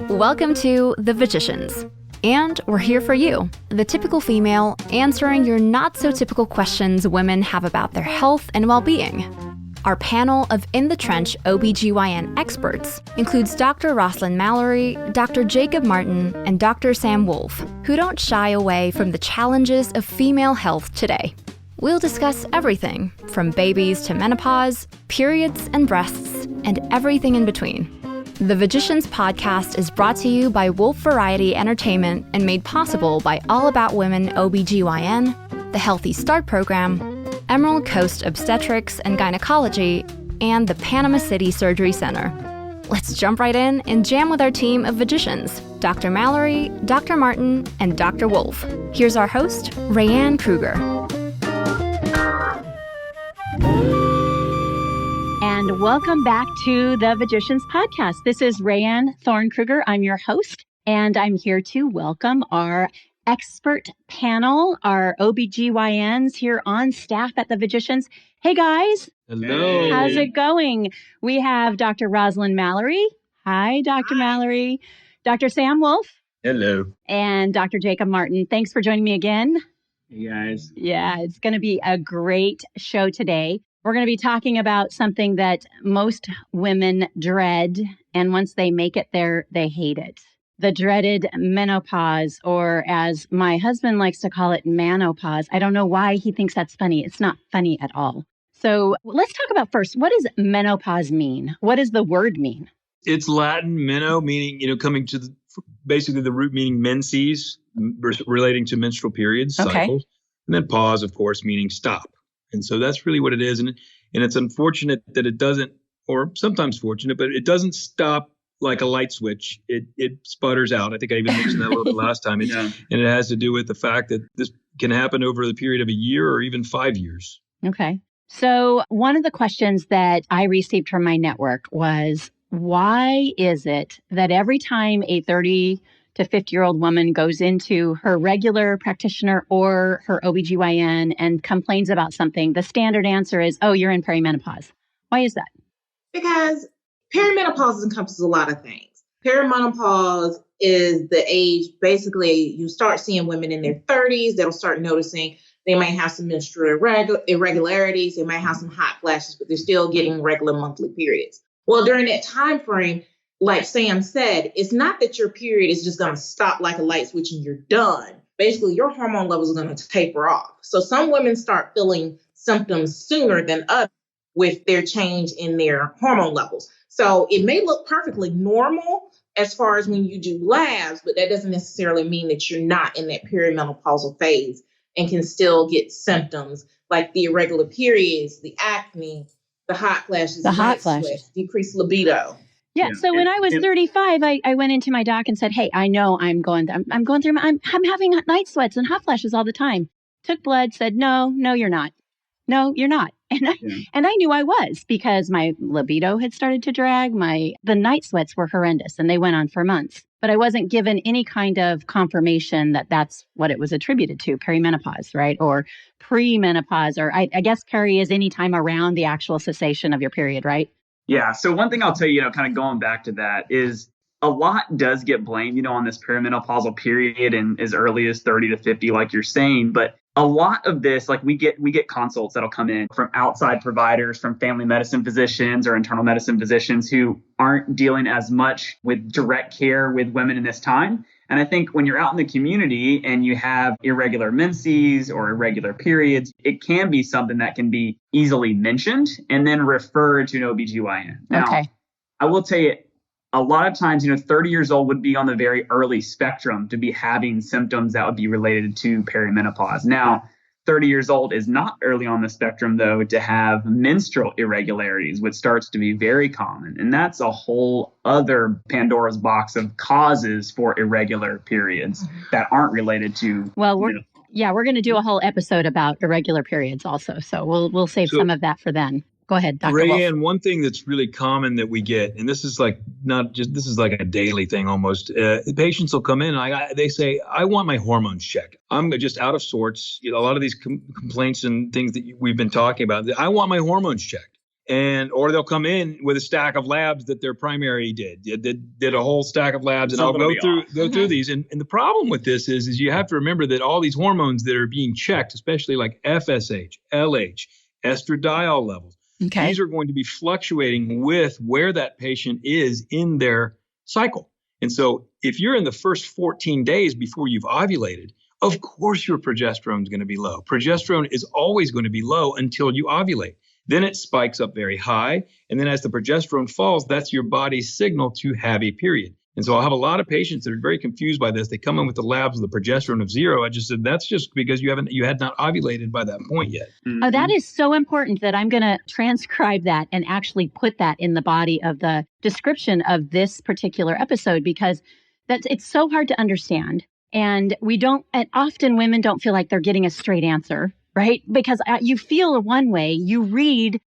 Welcome to The Vagicians. And we're here for you, the typical female, answering your not-so-typical questions women have about their health and well-being. Our panel of in-the-trench OBGYN experts includes Dr. Roslyn Mallory, Dr. Jacob Martin, and Dr. Sam Wolf, who don't shy away from the challenges of female health today. We'll discuss everything from babies to menopause, periods and breasts, and everything in between. The Vagicians podcast is brought to you by Wolf Variety Entertainment and made possible by All About Women OBGYN, the Healthy Start Program, Emerald Coast Obstetrics and Gynecology, and the Panama City Surgery Center. Let's jump right in and jam with our team of Vagicians, Dr. Mallory, Dr. Martin, and Dr. Wolf. Here's our host, Rayanne Krueger. And welcome back to the Vagicians podcast. This is Rayanne Thorn Krueger. I'm your host, and I'm here to welcome our expert panel, our OBGYNs here on staff at the Vagicians. Hey, guys. Hello. How's it going? We have Dr. Roslyn Mallory. Hi, Dr. Mallory. Dr. Sam Wolf. Hello. And Dr. Jacob Martin. Thanks for joining me again. Hey, guys. Yeah, it's going to be a great show today. We're going to be talking about something that most women dread, and once they make it there, they hate it. The dreaded menopause, or as my husband likes to call it, manopause. I don't know why he thinks that's funny. It's not funny at all. So let's talk about first, what does menopause mean? What does the word mean? It's Latin, meno, meaning, coming to basically the root meaning menses, relating to menstrual periods, cycles. And then pause, of course, meaning stop. And so that's really what it is. And it's unfortunate that it doesn't, or sometimes fortunate, but it doesn't stop like a light switch. It sputters out. I think I even mentioned that a little bit last time. And it has to do with the fact that this can happen over the period of a year or even 5 years. Okay. So one of the questions that I received from my network was, why is it that every time a 30 to 50-year-old woman goes into her regular practitioner or her OBGYN and complains about something, the standard answer is, oh, you're in perimenopause? Why is that? Because perimenopause encompasses a lot of things. Perimenopause is the age, basically, you start seeing women in their 30s that'll start noticing they might have some menstrual irregularities, they might have some hot flashes, but they're still getting regular monthly periods. Well, during that time frame, like Sam said, it's not that your period is just going to stop like a light switch and you're done. Basically, your hormone levels are going to taper off. So some women start feeling symptoms sooner than others with their change in their hormone levels. So it may look perfectly normal as far as when you do labs, but that doesn't necessarily mean that you're not in that perimenopausal phase and can still get symptoms like the irregular periods, the acne, the hot flashes, decreased libido. Yeah. So when I was 35, I went into my doc and said, hey, I know I'm going through, I'm having night sweats and hot flashes all the time. Took blood, said, no, you're not. No, you're not. And I knew I was, because my libido had started to drag. The night sweats were horrendous and they went on for months. But I wasn't given any kind of confirmation that that's what it was attributed to, perimenopause, right? Or premenopause, or I guess peri is any time around the actual cessation of your period, right? Yeah. So one thing I'll tell you, kind of going back to that, is a lot does get blamed, on this perimenopausal period and as early as 30 to 50, like you're saying. But a lot of this, like we get consults that'll come in from outside providers, from family medicine physicians or internal medicine physicians who aren't dealing as much with direct care with women in this time. And I think when you're out in the community and you have irregular menses or irregular periods, it can be something that can be easily mentioned and then referred to an OBGYN. Now, I will tell you, a lot of times, 30 years old would be on the very early spectrum to be having symptoms that would be related to perimenopause. Now, 30 years old is not early on the spectrum, though, to have menstrual irregularities, which starts to be very common. And that's a whole other Pandora's box of causes for irregular periods that aren't related to. Well, we're going to do a whole episode about irregular periods also. So we'll save some of that for then. Go ahead, Dr. Rayanne, Wolf. one thing that's really common that we get, and this is like a daily thing almost. Patients will come in and they say, I want my hormones checked. I'm just out of sorts. A lot of these complaints and things that we've been talking about, I want my hormones checked. or they'll come in with a stack of labs that their primary did a whole stack of labs, and I'll go through these. And the problem with this is you have to remember that all these hormones that are being checked, especially like FSH, LH, estradiol levels, these are going to be fluctuating with where that patient is in their cycle. And so if you're in the first 14 days before you've ovulated, of course your progesterone is going to be low. Progesterone is always going to be low until you ovulate. Then it spikes up very high. And then as the progesterone falls, that's your body's signal to have a period. And so I'll have a lot of patients that are very confused by this. They come in with the labs with a progesterone of 0. I just said, that's just because you had not ovulated by that point yet. Oh, that is so important that I'm going to transcribe that and actually put that in the body of the description of this particular episode, because it's so hard to understand. And often women don't feel like they're getting a straight answer, right? Because you feel one way, you read,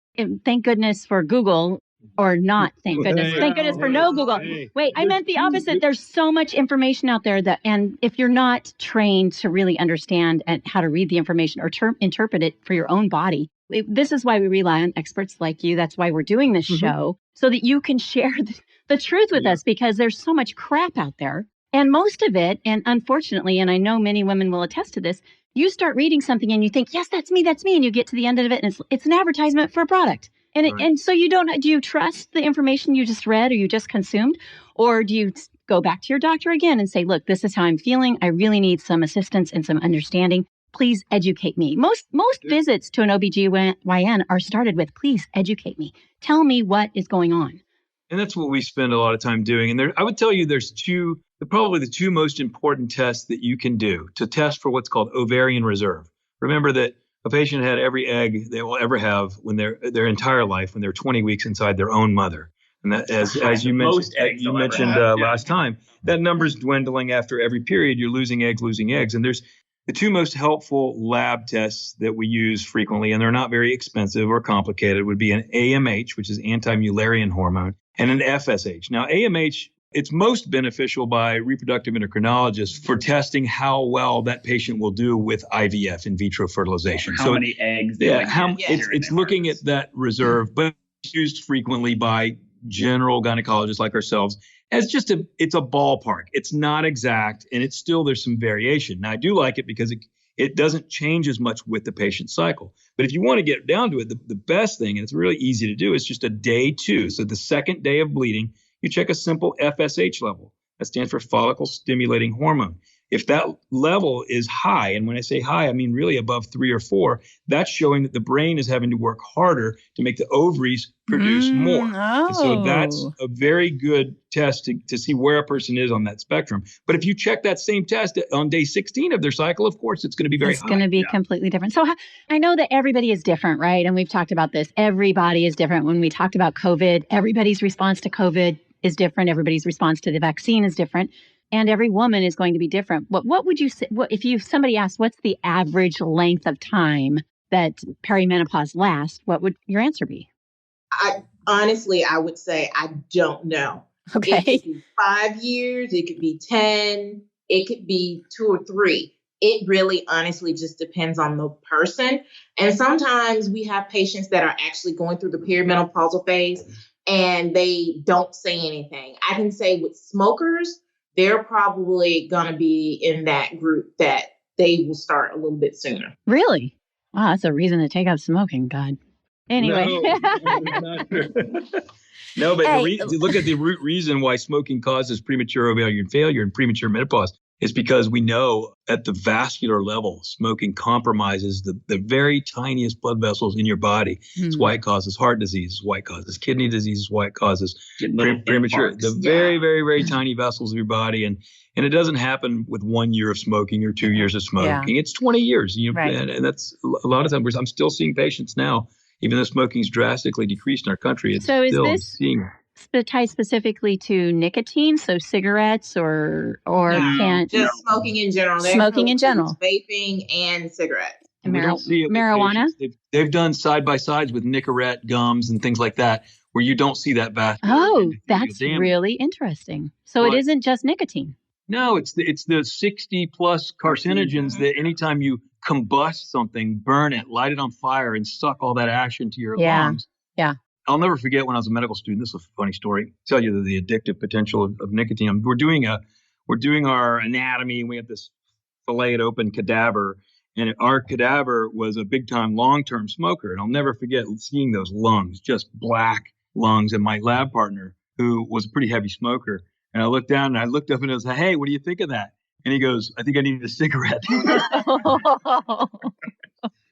thank goodness for Google, or not, thank goodness. Thank goodness for no Google. Wait, I meant the opposite. There's so much information out there and if you're not trained to really understand and how to read the information or interpret it for your own body, this is why we rely on experts like you. That's why we're doing this show, so that you can share the truth with us, because there's so much crap out there. And most of it, and unfortunately, and I know many women will attest to this, you start reading something and you think, yes, that's me. And you get to the end of it and it's an advertisement for a product. And so do you trust the information you just read or you just consumed? Or do you go back to your doctor again and say, look, this is how I'm feeling. I really need some assistance and some understanding. Please educate me. Most visits to an OBGYN are started with, please educate me. Tell me what is going on. And that's what we spend a lot of time doing. And I would tell you there's probably the two most important tests that you can do to test for what's called ovarian reserve. Remember that a patient had every egg they will ever have when their entire life, when they're 20 weeks inside their own mother. And that, as you mentioned last time, that number's dwindling after every period. You're losing eggs. And there's the two most helpful lab tests that we use frequently, and they're not very expensive or complicated, would be an AMH, which is anti-Mullerian hormone, and an FSH. Now, AMH, it's most beneficial by reproductive endocrinologists for testing how well that patient will do with IVF, in vitro fertilization. How many eggs? It's looking at that reserve, but it's used frequently by general gynecologists like ourselves as it's a ballpark. It's not exact, and there's some variation. Now, I do like it because it doesn't change as much with the patient's cycle. But if you want to get down to it, the best thing, and it's really easy to do, is just a day 2. So the second day of bleeding, you check a simple FSH level. That stands for follicle stimulating hormone. If that level is high, and when I say high, I mean really above 3 or 4, that's showing that the brain is having to work harder to make the ovaries produce more. And so that's a very good test to see where a person is on that spectrum. But if you check that same test on day 16 of their cycle, of course, it's going to be very high. It's going to be completely different. So I know that everybody is different, right? And we've talked about this. Everybody is different. When we talked about COVID, everybody's response to COVID is different. Everybody's response to the vaccine is different. And every woman is going to be different. But what would you say, if somebody asked, what's the average length of time that perimenopause lasts, what would your answer be? I would say I don't know. Okay. It could be 5 years. It could be 10. It could be 2 or 3. It really honestly just depends on the person. And sometimes we have patients that are actually going through the perimenopausal phase and they don't say anything. I can say with smokers, they're probably going to be in that group that they will start a little bit sooner. Really? Wow, that's a reason to take up smoking. God. Anyway. No, but look at the root reason why smoking causes premature ovarian failure and premature menopause. It's because we know at the vascular level, smoking compromises the very tiniest blood vessels in your body. It's why it causes heart disease. It's why it causes kidney disease. It's why it causes premature, very, very, very tiny vessels of your body. And it doesn't happen with 1 year of smoking or 2 years of smoking. Yeah. It's 20 years. And that's a lot of times. I'm still seeing patients now, even though smoking's drastically decreased in our country. So is this tied specifically to nicotine, so cigarettes or can't? Just smoking in general. Smoking in general. Vaping and cigarettes. Marijuana? They've done side-by-sides with Nicorette gums and things like that, where you don't see that vascular. Oh, that's really interesting. So it isn't just nicotine. No, it's the 60-plus carcinogens that anytime you combust something, burn it, light it on fire, and suck all that ash into your lungs. Yeah. I'll never forget when I was a medical student. This is a funny story. Tell you the addictive potential of nicotine. We're doing our anatomy, and we have this filleted open cadaver, and our cadaver was a big time long-term smoker. And I'll never forget seeing those lungs, just black lungs, and my lab partner, who was a pretty heavy smoker. And I looked down and I looked up and I was like, "Hey, what do you think of that?" And he goes, "I think I need a cigarette."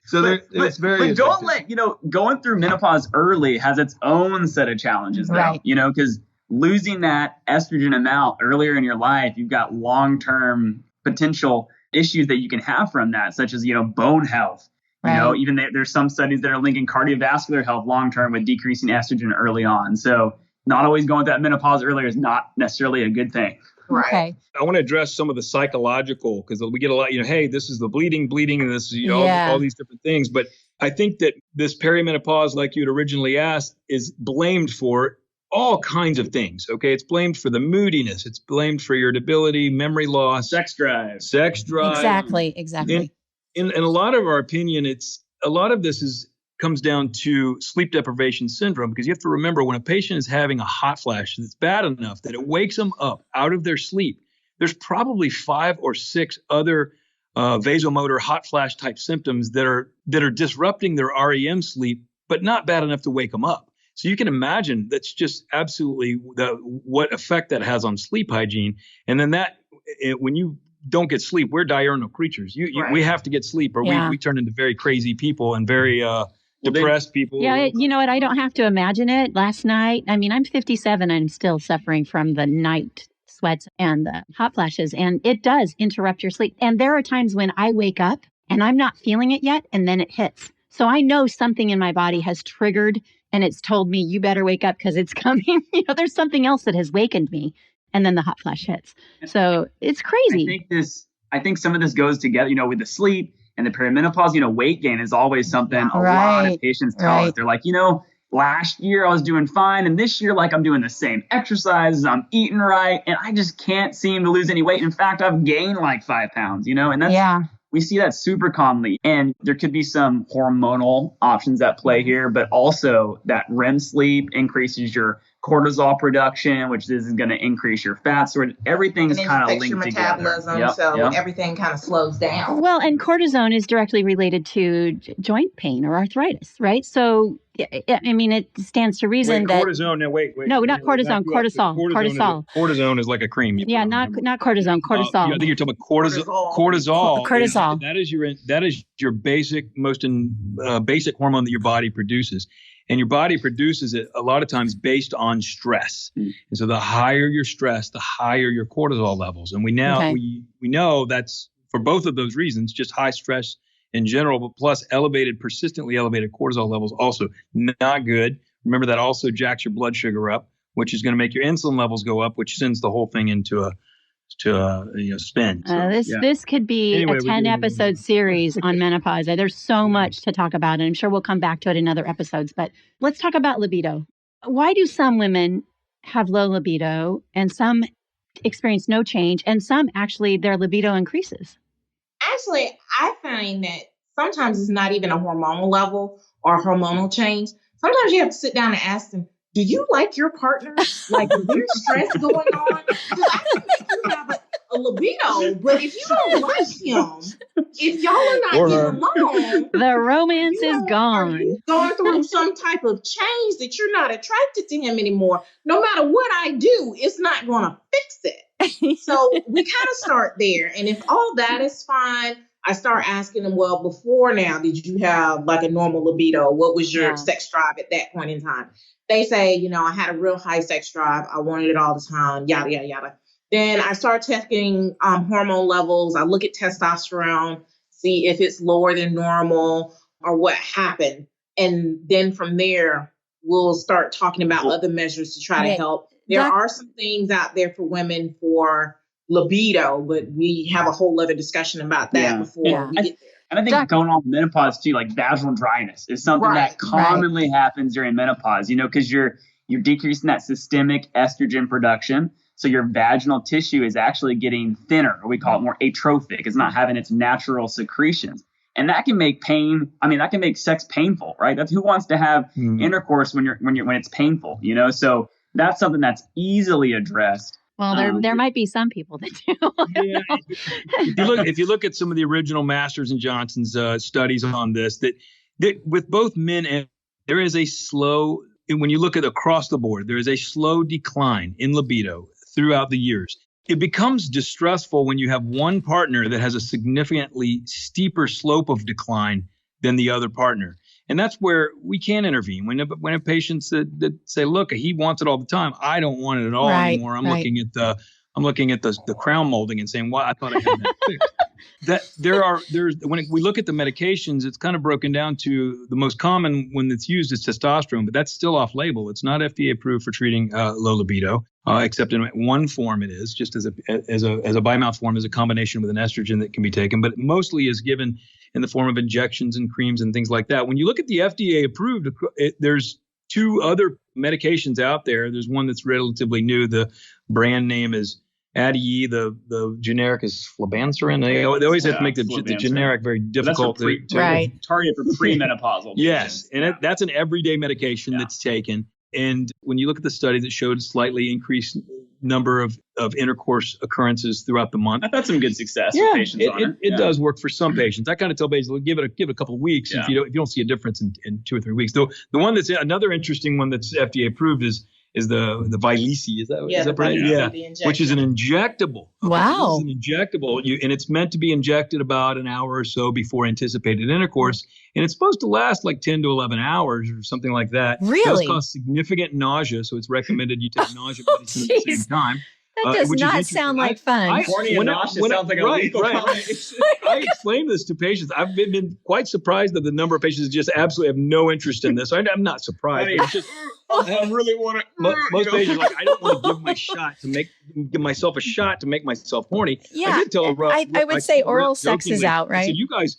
So it's very. But don't let, going through menopause early has its own set of challenges, though, right. Because losing that estrogen amount earlier in your life, you've got long-term potential issues that you can have from that, such as, bone health. Right. Even there's some studies that are linking cardiovascular health long-term with decreasing estrogen early on. So not always going through that menopause earlier is not necessarily a good thing. Right. Okay. I want to address some of the psychological, because we get a lot, hey, this is the bleeding, and this is, all these different things. But I think that this perimenopause, like you had originally asked, is blamed for all kinds of things. Okay. It's blamed for the moodiness. It's blamed for irritability, memory loss, Sex drive. Exactly. In a lot of our opinion, a lot of this comes down to sleep deprivation syndrome, because you have to remember, when a patient is having a hot flash that's bad enough that it wakes them up out of their sleep, there's probably 5 or 6 other vasomotor hot flash type symptoms that are disrupting their REM sleep, but not bad enough to wake them up. So you can imagine that's just absolutely what effect that has on sleep hygiene. And then when you don't get sleep, we're diurnal creatures. We have to get sleep, or we turn into very crazy people and very depressed people. Yeah, you know what? I don't have to imagine it. Last night, I'm 57. I'm still suffering from the night sweats and the hot flashes, and it does interrupt your sleep. And there are times when I wake up and I'm not feeling it yet, and then it hits. So I know something in my body has triggered, and it's told me, you better wake up because it's coming. There's something else that has wakened me. And then the hot flash hits. So it's crazy. I think some of this goes together, with the sleep and the perimenopause. Weight gain is always something a lot of patients tell us. They're like, last year I was doing fine, and this year, I'm doing the same exercises, I'm eating right, and I just can't seem to lose any weight. In fact, I've gained 5 pounds, and that's, we see that super commonly. And there could be some hormonal options at play here, but also that REM sleep increases your cortisol production, which is going to increase your fat store. Everything is kind of linked together. Metabolism, everything kind of slows down. Well, and cortisone is directly related to joint pain or arthritis, right? So, it stands to reason that cortisone. No, wait. No, not cortisone. Cortisol. Cortisone is like a cream. Not cortisone. Cortisol. I think you're talking about cortisol. Cortisol. That is your basic, most basic hormone that your body produces. And your body produces it a lot of times based on stress. And so the higher your stress, the higher your cortisol levels. And we know that's for both of those reasons, just high stress in general, but plus persistently elevated cortisol levels, also not good. Remember, that also jacks your blood sugar up, which is going to make your insulin levels go up, which sends the whole thing into a spin. This could be a 10-episode series on menopause. There's so much to talk about, and I'm sure we'll come back to it in other episodes. But let's talk about libido. Why do some women have low libido, and some experience no change, and some actually their libido increases? Actually, I find that sometimes it's not even a hormonal level or hormonal change. Sometimes you have to sit down and ask them, do you like your partner? Is there stress going on? I can make you have a libido, but if you don't like him, if y'all are not getting along, the romance is gone. Going through some type of change that you're not attracted to him anymore. No matter what I do, it's not going to fix it. So we kind of start there. And if all that is fine, I start asking them, well, before now, did you have a normal libido? What was your sex drive at that point in time? They say, I had a real high sex drive. I wanted it all the time, yada, yada, yada. Then I start testing hormone levels. I look at testosterone, see if it's lower than normal or what happened. And then from there, we'll start talking about other measures to try to help. There are some things out there for women for libido, but we have a whole other discussion about that before we get there. And I think going on with menopause too, vaginal dryness is something that commonly happens during menopause, because you're decreasing that systemic estrogen production. So your vaginal tissue is actually getting thinner, or we call it more atrophic. It's not having its natural secretions. And that can make that can make sex painful, right? That's who wants to have intercourse when it's painful, So that's something that's easily addressed. Well, there might be some people that do. Yeah. If you look at some of the original Masters and Johnson's studies on this, that with both men and there is a slow, when you look at across the board, there is a slow decline in libido throughout the years. It becomes distressful when you have one partner that has a significantly steeper slope of decline than the other partner. And that's where we can intervene. When a patient that say, look, he wants it all the time. I don't want it at all anymore. I'm looking at the crown molding and saying, well, I thought I had that fixed. When we look at the medications, it's kind of broken down to the most common one that's used is testosterone, but that's still off label. It's not FDA approved for treating low libido, except in one form it is, just as a bimouth form, as a combination with an estrogen that can be taken, but it mostly is given in the form of injections and creams and things like that. When you look at the FDA approved, there's two other medications out there. There's one that's relatively new. The brand name is Adi, the generic is flibanserin. They always have to make the generic very difficult to target for premenopausal. Yes, and that's an everyday medication that's taken. And when you look at the studies, it showed slightly increased number of intercourse occurrences throughout the month. I've had some good success with patients on it. It does work for some patients. I kind of tell patients, give it a couple of weeks if you don't see a difference in 2 or 3 weeks. Though the one that's another interesting one that's FDA approved is the Vyleesi. Is that right? Yeah, which is an injectable. Wow. It's an injectable, and it's meant to be injected about an hour or so before anticipated intercourse, and it's supposed to last like 10 to 11 hours or something like that. Really? It does cause significant nausea, so it's recommended you take nausea medicine at the same time. That does not sound like fun. Horny and nauseous sounds like a lethal combination. I explain this to patients. I've been quite surprised at the number of patients that just absolutely have no interest in this. I'm not surprised. It's just, I really want to. Most patients are like, I don't want to give myself a shot to make myself horny. Yeah, I did tell I would say oral sex is out, right? I said,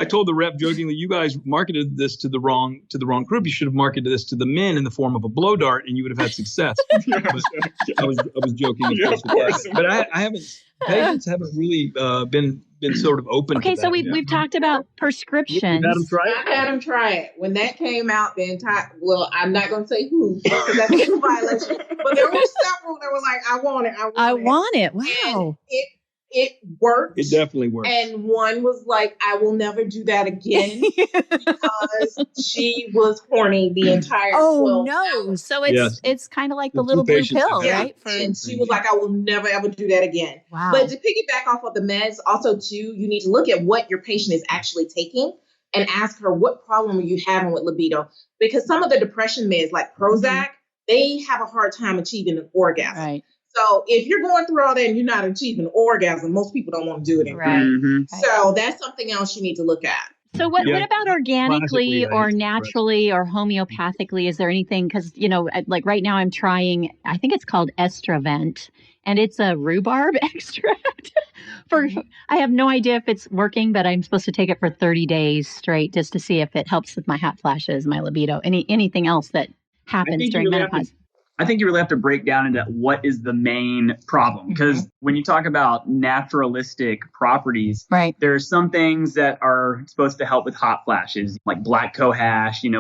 I told the rep jokingly, you guys marketed this to the wrong group. You should have marketed this to the men in the form of a blow dart, and you would have had success. I was joking, of course, but I haven't. Patients haven't really been sort of open. Okay, to that. So we've talked about prescriptions. You've had them try it? I had them try it. When that came out, I'm not going to say who, because that's a violation. But there were several that were like, I want it. Wow. And it worked. It definitely worked. And one was like, I will never do that again because she was horny the entire 12 hours. So it's kind of like the little blue pill, right? And she was like, I will never, ever do that again. Wow. But to piggyback off of the meds, also, too, you need to look at what your patient is actually taking and ask her, what problem are you having with libido? Because some of the depression meds, like Prozac, they have a hard time achieving an orgasm. Right. So if you're going through all that and you're not achieving orgasm, most people don't want to do it anymore. Right. Mm-hmm. So that's something else you need to look at. So what about organically or naturally or homeopathically? Is there anything? Because, like right now I'm trying, I think it's called Estravent, and it's a rhubarb extract. I have no idea if it's working, but I'm supposed to take it for 30 days straight just to see if it helps with my hot flashes, my libido, anything else that happens during menopause. I think you really have to break down into what is the main problem. Because when you talk about naturalistic properties, there are some things that are supposed to help with hot flashes, like black cohash. In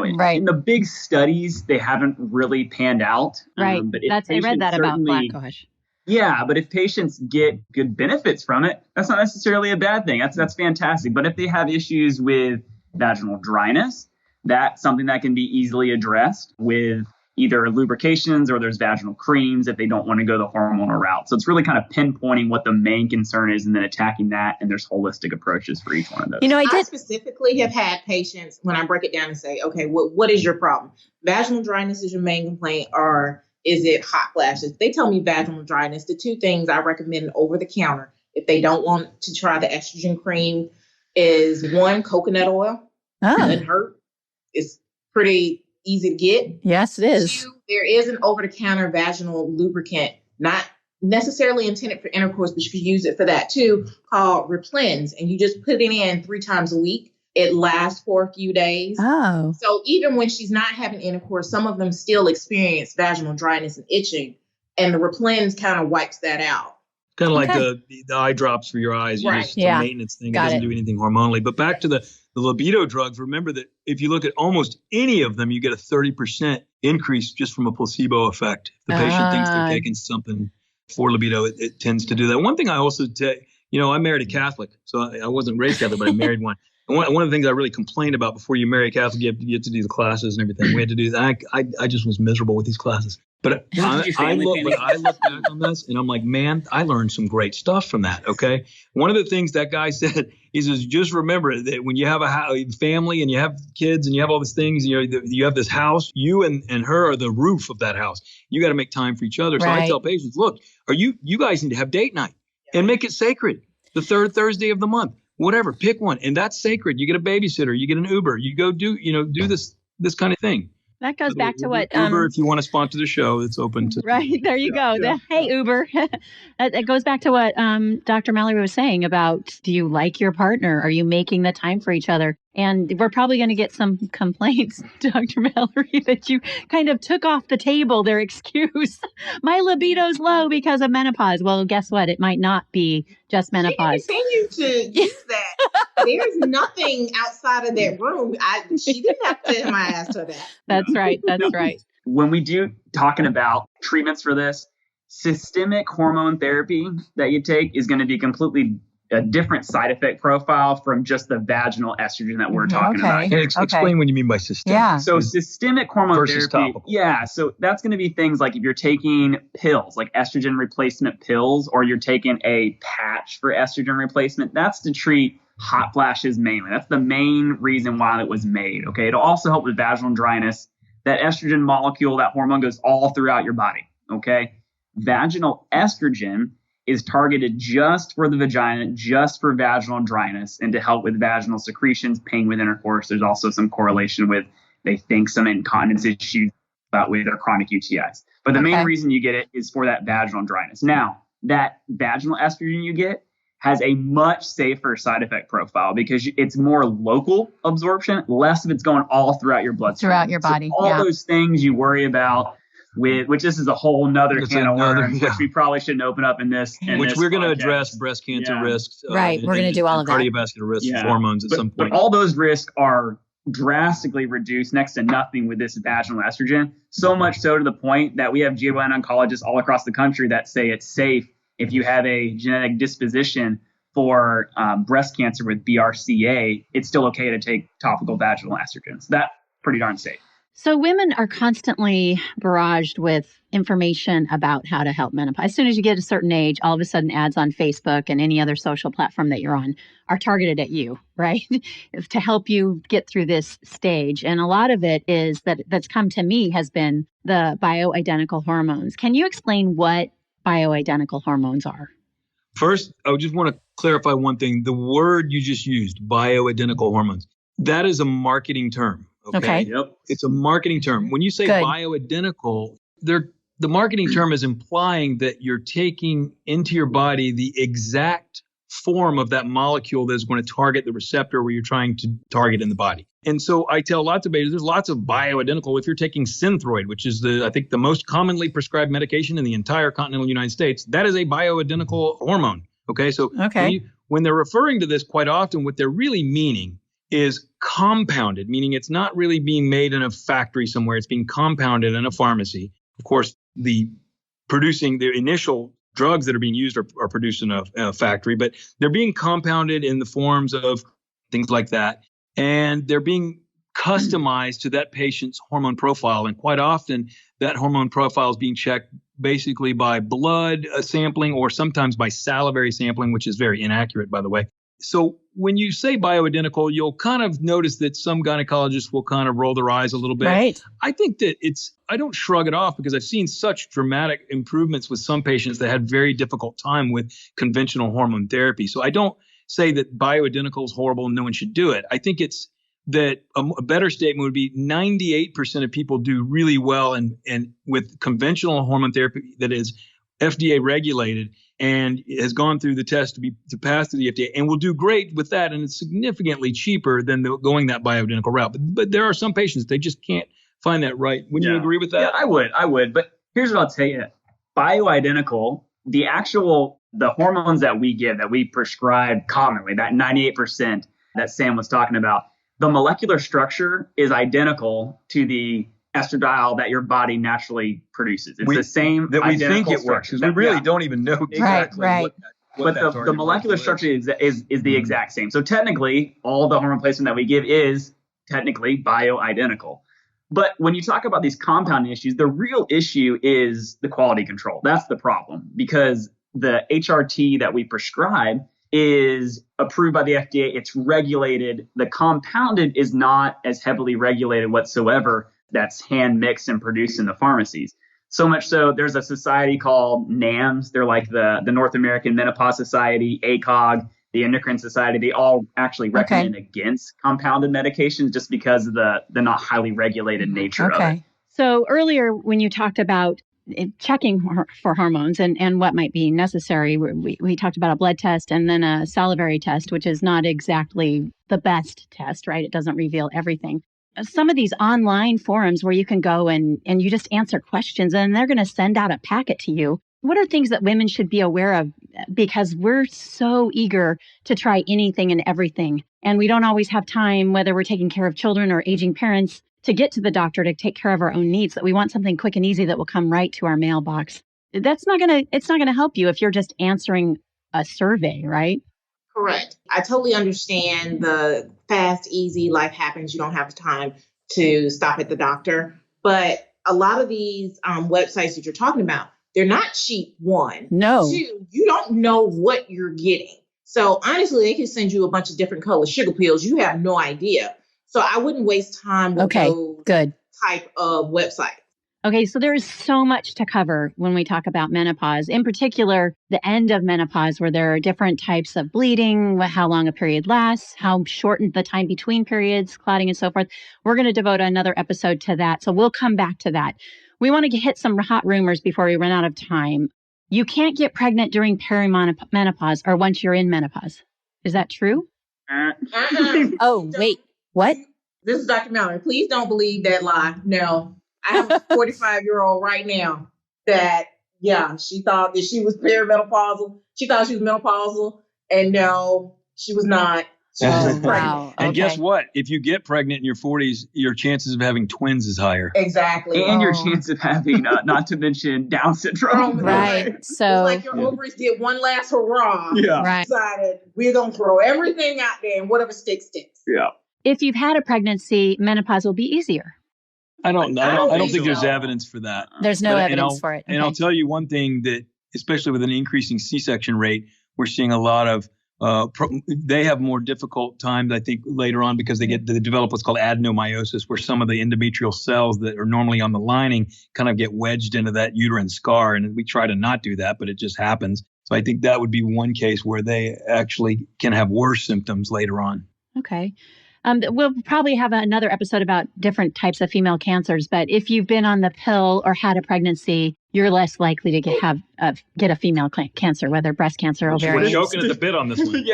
the big studies, they haven't really panned out. Right. But I read that about black cohash. Yeah, but if patients get good benefits from it, that's not necessarily a bad thing. That's fantastic. But if they have issues with vaginal dryness, that's something that can be easily addressed with either lubrications or there's vaginal creams if they don't want to go the hormonal route. So it's really kind of pinpointing what the main concern is and then attacking that. And there's holistic approaches for each one of those. I specifically have had patients when I break it down and say, okay, what is your problem? Vaginal dryness is your main complaint, or is it hot flashes? They tell me vaginal dryness. The two things I recommend over the counter, if they don't want to try the estrogen cream, is one, coconut oil. Doesn't hurt. It's pretty easy to get. Yes, it is. Two, there is an over-the-counter vaginal lubricant, not necessarily intended for intercourse, but you can use it for that too, called Replens. And you just put it in 3 times a week. It lasts for a few days. Oh. So even when she's not having intercourse, some of them still experience vaginal dryness and itching. And the Replens kind of wipes that out. Kind of like the eye drops for your eyes. Right. It's a maintenance thing. It doesn't do anything hormonally. But back to the libido drugs, remember that if you look at almost any of them, you get a 30% increase just from a placebo effect. If the patient thinks they're taking something for libido, it tends to do that. One thing I also I married a Catholic, so I wasn't raised Catholic, but I married one. And one of the things I really complained about before you marry a Catholic, you have to do the classes and everything. We had to do that. I just was miserable with these classes. But I look back on this and I'm like, man, I learned some great stuff from that. Okay. One of the things that guy said, he says, just remember that when you have a family and you have kids and you have all these things, you have this house, you and her are the roof of that house. You got to make time for each other. So I tell patients, look, you guys need to have date night and make it sacred. The third Thursday of the month, whatever, pick one. And that's sacred. You get a babysitter, you get an Uber, you go do this kind of thing. That goes back to what Uber, if you want to sponsor the show, it's open to. Right. There you go. Yeah. Hey, Uber. It goes back to what Dr. Mallory was saying about, do you like your partner? Are you making the time for each other? And we're probably going to get some complaints, Dr. Mallory, that you kind of took off the table their excuse. My libido's low because of menopause. Well, guess what? It might not be just menopause. She continued to use that. There's nothing outside of that room. She didn't have to my ass to that. That's right. That's right. When we do talking about treatments for this, systemic hormone therapy that you take is going to be completely a different side effect profile from just the vaginal estrogen that we're talking about. And explain what you mean by systemic. Yeah. So systemic hormone versus therapy. Topical. Yeah. So that's going to be things like if you're taking pills, like estrogen replacement pills, or you're taking a patch for estrogen replacement, that's to treat hot flashes mainly. That's the main reason why it was made. Okay. It'll also help with vaginal dryness. That estrogen molecule, that hormone goes all throughout your body. Okay. Vaginal estrogen is targeted just for the vagina, just for vaginal dryness, and to help with vaginal secretions, pain with intercourse. There's also some correlation with, they think, some incontinence issues with their chronic UTIs. But the main reason you get it is for that vaginal dryness. Now, that vaginal estrogen you get has a much safer side effect profile because it's more local absorption, less of it's going all throughout your bloodstream. Throughout your body. So all those things you worry about, which this is a whole nother can of worms, which we probably shouldn't open up in this. Which we're going to address breast cancer risks. Right. We're going to do all of that. Cardiovascular risks, hormones at some point. But all those risks are drastically reduced, next to nothing, with this vaginal estrogen. So much so to the point that we have GYN oncologists all across the country that say it's safe if you have a genetic disposition for breast cancer with BRCA, it's still okay to take topical vaginal estrogens. That's pretty darn safe. So women are constantly barraged with information about how to help menopause. As soon as you get a certain age, all of a sudden ads on Facebook and any other social platform that you're on are targeted at you, right? To help you get through this stage. And a lot of it is that's come to me has been the bioidentical hormones. Can you explain what bioidentical hormones are? First, I just want to clarify one thing. The word you just used, bioidentical hormones, that is a marketing term. Okay. Yep. It's a marketing term. When you say bioidentical, the marketing term is implying that you're taking into your body the exact form of that molecule that's going to target the receptor where you're trying to target in the body. And so I tell lots of babies, there's lots of bioidentical. If you're taking Synthroid, which is I think the most commonly prescribed medication in the entire continental United States, that is a bioidentical hormone. Okay. So when they're referring to this, quite often what they're really meaning is compounded, meaning it's not really being made in a factory somewhere. It's being compounded in a pharmacy. Of course, the initial drugs that are being used are produced in a factory, but they're being compounded in the forms of things like that. And they're being customized to that patient's hormone profile. And quite often that hormone profile is being checked basically by blood sampling or sometimes by salivary sampling, which is very inaccurate, by the way. So when you say bioidentical, you'll kind of notice that some gynecologists will kind of roll their eyes a little bit. Right. I think that I don't shrug it off because I've seen such dramatic improvements with some patients that had very difficult time with conventional hormone therapy. So I don't say that bioidentical is horrible and no one should do it. I think it's that a better statement would be 98% of people do really well and with conventional hormone therapy that is FDA regulated and has gone through the test to pass through the FDA and will do great with that. And it's significantly cheaper than going that bioidentical route. But there are some patients, they just can't find that right. Would you agree with that? Yeah, I would. But here's what I'll tell you. Bioidentical, the actual the hormones that we give, that we prescribe commonly, that 98% that Sam was talking about, the molecular structure is identical to the estradiol that your body naturally produces. It's the same that we think it works, because we really don't even know exactly what but the molecular structure is the exact same. So technically, all the hormone placement that we give is technically bioidentical. But when you talk about these compounding issues, the real issue is the quality control. That's the problem, because the HRT that we prescribe is approved by the FDA. It's regulated. The compounded is not as heavily regulated whatsoever. That's hand mixed and produced in the pharmacies. So much so, there's a society called NAMS. They're like the North American Menopause Society, ACOG, the Endocrine Society. They all actually recommend against compounded medications just because of the not highly regulated nature of it. So earlier when you talked about checking for hormones and what might be necessary, we talked about a blood test and then a salivary test, which is not exactly the best test, right? It doesn't reveal everything. Some of these online forums where you can go and you just answer questions and they're going to send out a packet to you. What are things that women should be aware of? Because we're so eager to try anything and everything. And we don't always have time, whether we're taking care of children or aging parents, to get to the doctor to take care of our own needs, that we want something quick and easy that will come right to our mailbox. It's not going to help you if you're just answering a survey, right? Correct. I totally understand the fast, easy, life happens. You don't have time to stop at the doctor. But a lot of these websites that you're talking about, they're not cheap, one. No. Two, you don't know what you're getting. So honestly, they can send you a bunch of different color sugar pills. You have no idea. So I wouldn't waste time with those type of websites. Okay, so there is so much to cover when we talk about menopause, in particular, the end of menopause, where there are different types of bleeding, how long a period lasts, how shortened the time between periods, clotting and so forth. We're going to devote another episode to that. So we'll come back to that. We want to hit some hot rumors before we run out of time. You can't get pregnant during perimenopause or once you're in menopause. Is that true? Oh, wait, what? This is Dr. Mallory. Please don't believe that lie. No. I have a 45-year-old right now that, she thought that she was perimenopausal. She thought she was menopausal. And no, she was not. She was pregnant. And guess what? If you get pregnant in your 40s, your chances of having twins is higher. Exactly. And your chance of having, not to mention, Down syndrome. Right. So it's like your ovaries did one last hurrah. Yeah. Right. Decided we're going to throw everything out there and whatever sticks. Yeah. If you've had a pregnancy, menopause will be easier. I don't think there's evidence for that. There's no evidence for it. And I'll tell you one thing, that especially with an increasing C-section rate, we're seeing a lot of they have more difficult times, I think, later on, because they develop what's called adenomyosis, where some of the endometrial cells that are normally on the lining kind of get wedged into that uterine scar. And we try to not do that, but it just happens. So I think that would be one case where they actually can have worse symptoms later on. Okay. We'll probably have another episode about different types of female cancers, but if you've been on the pill or had a pregnancy, you're less likely to get a female cancer, whether breast cancer or ovarian. We're choking at the bit on this one.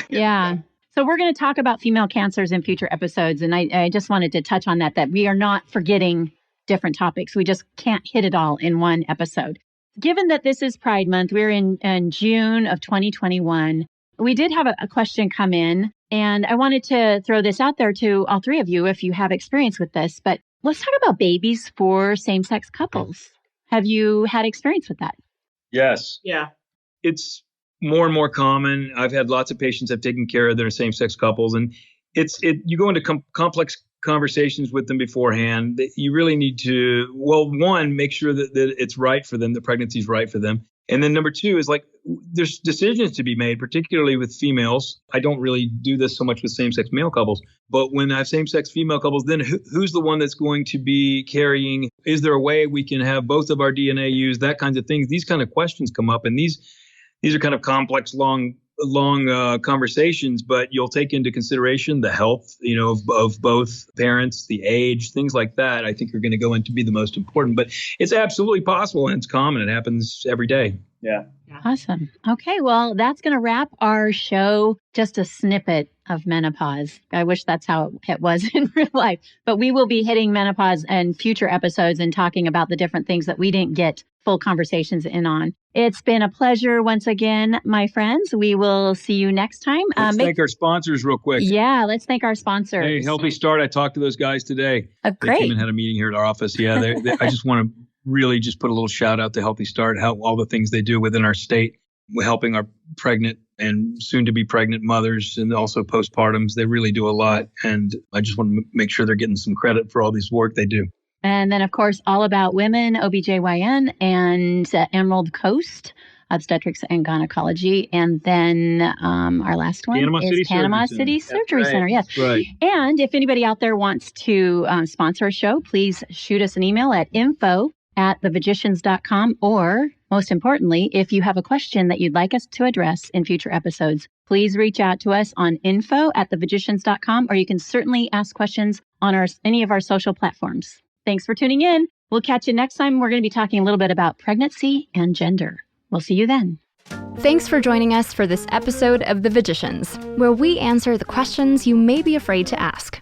Yeah. So we're going to talk about female cancers in future episodes, and I just wanted to touch on that we are not forgetting different topics. We just can't hit it all in one episode. Given that this is Pride Month, we're in June of 2021. We did have a question come in, and I wanted to throw this out there to all three of you if you have experience with this. But let's talk about babies for same-sex couples. Have you had experience with that? Yes. Yeah. It's more and more common. I've had lots of patients I've taken care of that are same-sex couples, and you go into complex conversations with them beforehand. You really need to, one, make sure that it's right for them, the pregnancy is right for them. And then number two is there's decisions to be made, particularly with females. I don't really do this so much with same-sex male couples, but when I have same-sex female couples, then who's the one that's going to be carrying? Is there a way we can have both of our DNA used? That kinds of things. These kind of questions come up, and these are kind of complex, long conversations, but you'll take into consideration the health, of both parents, the age, things like that. I think are going to go into be the most important, but it's absolutely possible and it's common. It happens every day. Yeah. Awesome. Okay. Well, that's going to wrap our show. Just a snippet of menopause. I wish that's how it was in real life, but we will be hitting menopause in future episodes and talking about the different things that we didn't get full conversations in on. It's been a pleasure once again, my friends. We will see you next time. Let's thank our sponsors real quick. Yeah, let's thank our sponsors. Hey, Healthy Start. I talked to those guys today. Great. They came and had a meeting here at our office. Yeah, I just want to really just put a little shout out to Healthy Start, all the things they do within our state, helping our pregnant and soon to be pregnant mothers and also postpartums. They really do a lot. And I just want to make sure they're getting some credit for all this work they do. And then, of course, All About Women, OBGYN, and Emerald Coast, Obstetrics and Gynecology. And then our last one is Panama City Surgery Center. Yes. Right. And if anybody out there wants to sponsor a show, please shoot us an email at info@thevagicians.com. Or, most importantly, if you have a question that you'd like us to address in future episodes, please reach out to us on info@thevagicians.com, or you can certainly ask questions on any of our social platforms. Thanks for tuning in. We'll catch you next time. We're going to be talking a little bit about pregnancy and gender. We'll see you then. Thanks for joining us for this episode of The Vagicians, where we answer the questions you may be afraid to ask.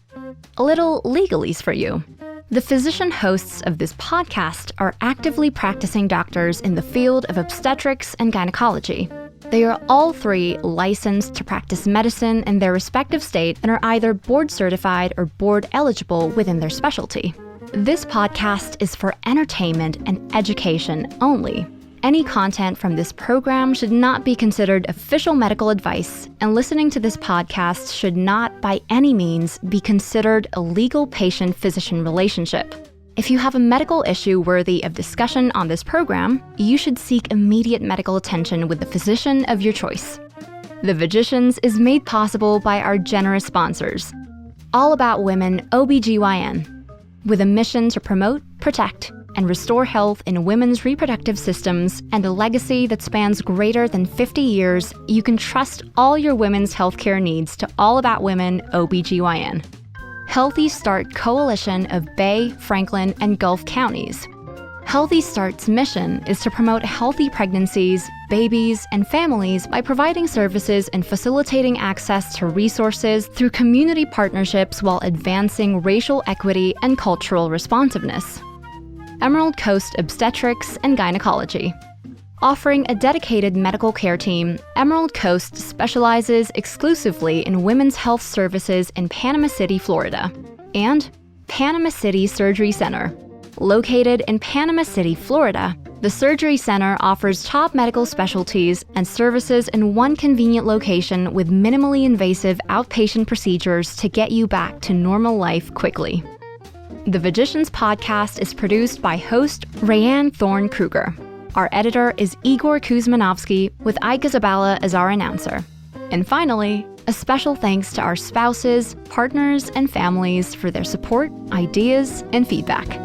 A little legalese for you. The physician hosts of this podcast are actively practicing doctors in the field of obstetrics and gynecology. They are all three licensed to practice medicine in their respective state and are either board certified or board eligible within their specialty. This podcast is for entertainment and education only. Any content from this program should not be considered official medical advice, and listening to this podcast should not by any means be considered a legal patient-physician relationship. If you have a medical issue worthy of discussion on this program, you should seek immediate medical attention with the physician of your choice. The Vagicians is made possible by our generous sponsors. All About Women OBGYN, with a mission to promote, protect, and restore health in women's reproductive systems and a legacy that spans greater than 50 years, you can trust all your women's healthcare needs to All About Women OBGYN. Healthy Start Coalition of Bay, Franklin, and Gulf counties. Healthy Start's mission is to promote healthy pregnancies, babies, and families by providing services and facilitating access to resources through community partnerships while advancing racial equity and cultural responsiveness. Emerald Coast Obstetrics and Gynecology. Offering a dedicated medical care team, Emerald Coast specializes exclusively in women's health services in Panama City, Florida. And Panama City Surgery Center. Located in Panama City, Florida, the Surgery Center offers top medical specialties and services in one convenient location with minimally invasive outpatient procedures to get you back to normal life quickly. The Vagicians podcast is produced by host Rayanne Thorn Krueger. Our editor is Igor Kuzmanovski, with Aika Zabala as our announcer. And finally, a special thanks to our spouses, partners, and families for their support, ideas, and feedback.